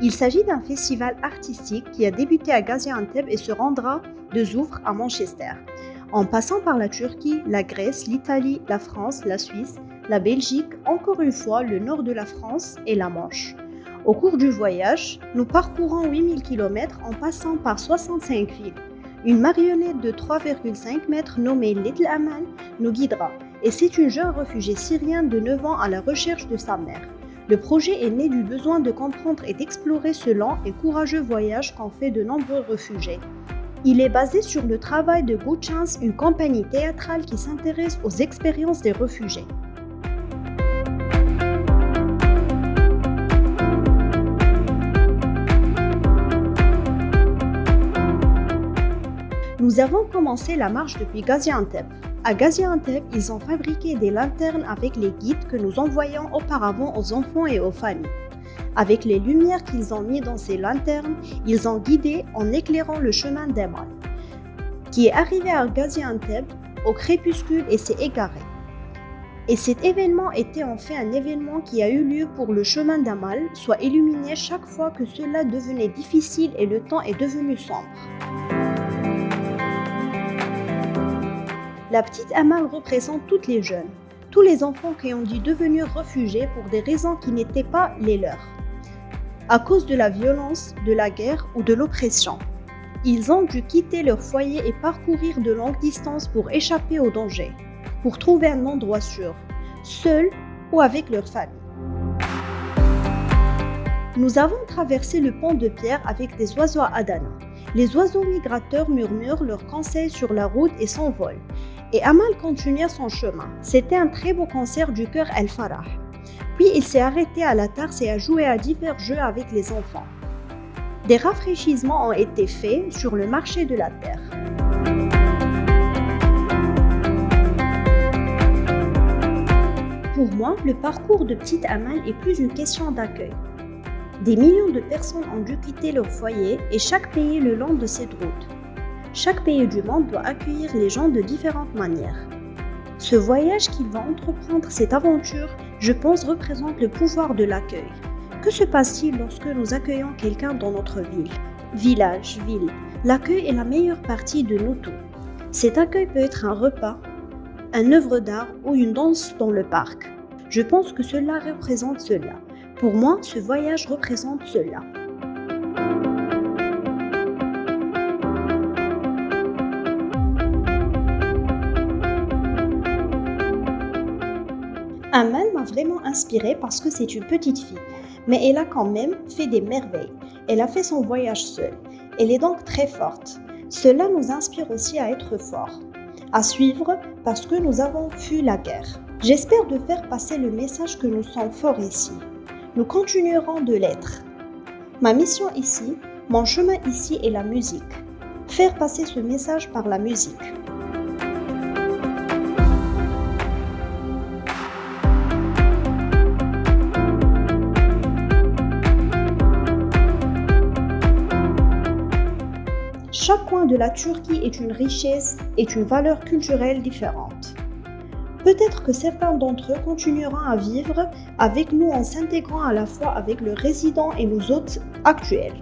Il s'agit d'un festival artistique qui a débuté à Gaziantep et se rendra de Zoufre à Manchester, en passant par la Turquie, la Grèce, l'Italie, la France, la Suisse, la Belgique, encore une fois le nord de la France et la Manche. Au cours du voyage, nous parcourons 8000 km en passant par 65 villes. Une marionnette de 3,5 mètres nommée Little Amal nous guidera, et c'est une jeune réfugiée syrienne de 9 ans à la recherche de sa mère. Le projet est né du besoin de comprendre et d'explorer ce lent et courageux voyage qu'ont fait de nombreux réfugiés. Il est basé sur le travail de Good Chance, une compagnie théâtrale qui s'intéresse aux expériences des réfugiés. Nous avons commencé la marche depuis Gaziantep. À Gaziantep, ils ont fabriqué des lanternes avec les guides que nous envoyions auparavant aux enfants et aux familles. Avec les lumières qu'ils ont mis dans ces lanternes, ils ont guidé en éclairant le chemin d'Amal, qui est arrivé à Gaziantep au crépuscule et s'est égaré. Et cet événement était en fait un événement qui a eu lieu pour le chemin d'Amal soit illuminé chaque fois que cela devenait difficile et le temps est devenu sombre. La petite Amal représente toutes les jeunes, tous les enfants qui ont dû devenir réfugiés pour des raisons qui n'étaient pas les leurs, à cause de la violence, de la guerre ou de l'oppression. Ils ont dû quitter leur foyer et parcourir de longues distances pour échapper au danger, pour trouver un endroit sûr, seuls ou avec leur famille. Nous avons traversé le pont de pierre avec des oiseaux à Adana. Les oiseaux migrateurs murmurent leurs conseils sur la route et s'envolent. Et Amal continuait son chemin. C'était un très beau concert du chœur El Farah. Puis il s'est arrêté à la Tarse et a joué à divers jeux avec les enfants. Des rafraîchissements ont été faits sur le marché de la terre. Pour moi, le parcours de petite Amal est plus une question d'accueil. Des millions de personnes ont dû quitter leur foyer et chaque pays le long de cette route. Chaque pays du monde doit accueillir les gens de différentes manières. Ce voyage qu'ils vont entreprendre, cette aventure, je pense, représente le pouvoir de l'accueil. Que se passe-t-il lorsque nous accueillons quelqu'un dans notre ville, village, ville? L'accueil est la meilleure partie de nous tous. Cet accueil peut être un repas, une œuvre d'art ou une danse dans le parc. Je pense que cela représente cela. Pour moi, ce voyage représente cela. Amal m'a vraiment inspirée parce que c'est une petite fille, mais elle a quand même fait des merveilles. Elle a fait son voyage seule. Elle est donc très forte. Cela nous inspire aussi à être forts, à suivre parce que nous avons fui la guerre. J'espère de faire passer le message que nous sommes forts ici. Nous continuerons de l'être. Ma mission ici, mon chemin ici est la musique. Faire passer ce message par la musique. Chaque coin de la Turquie est une richesse, est une valeur culturelle différente. Peut-être que certains d'entre eux continueront à vivre avec nous en s'intégrant à la fois avec leurs résidents et nos hôtes actuels.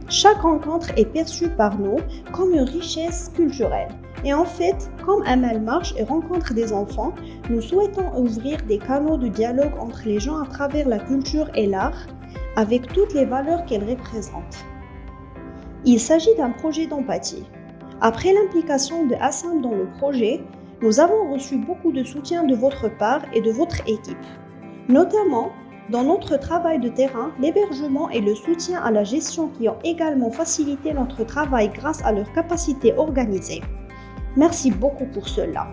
Chaque rencontre est perçue par nous comme une richesse culturelle. Et en fait, comme Amal marche et rencontre des enfants, nous souhaitons ouvrir des canaux de dialogue entre les gens à travers la culture et l'art, avec toutes les valeurs qu'elles représentent. Il s'agit d'un projet d'empathie. Après l'implication de Hassan dans le projet, nous avons reçu beaucoup de soutien de votre part et de votre équipe, notamment dans notre travail de terrain, l'hébergement et le soutien à la gestion qui ont également facilité notre travail grâce à leur capacité organisée. Merci beaucoup pour cela.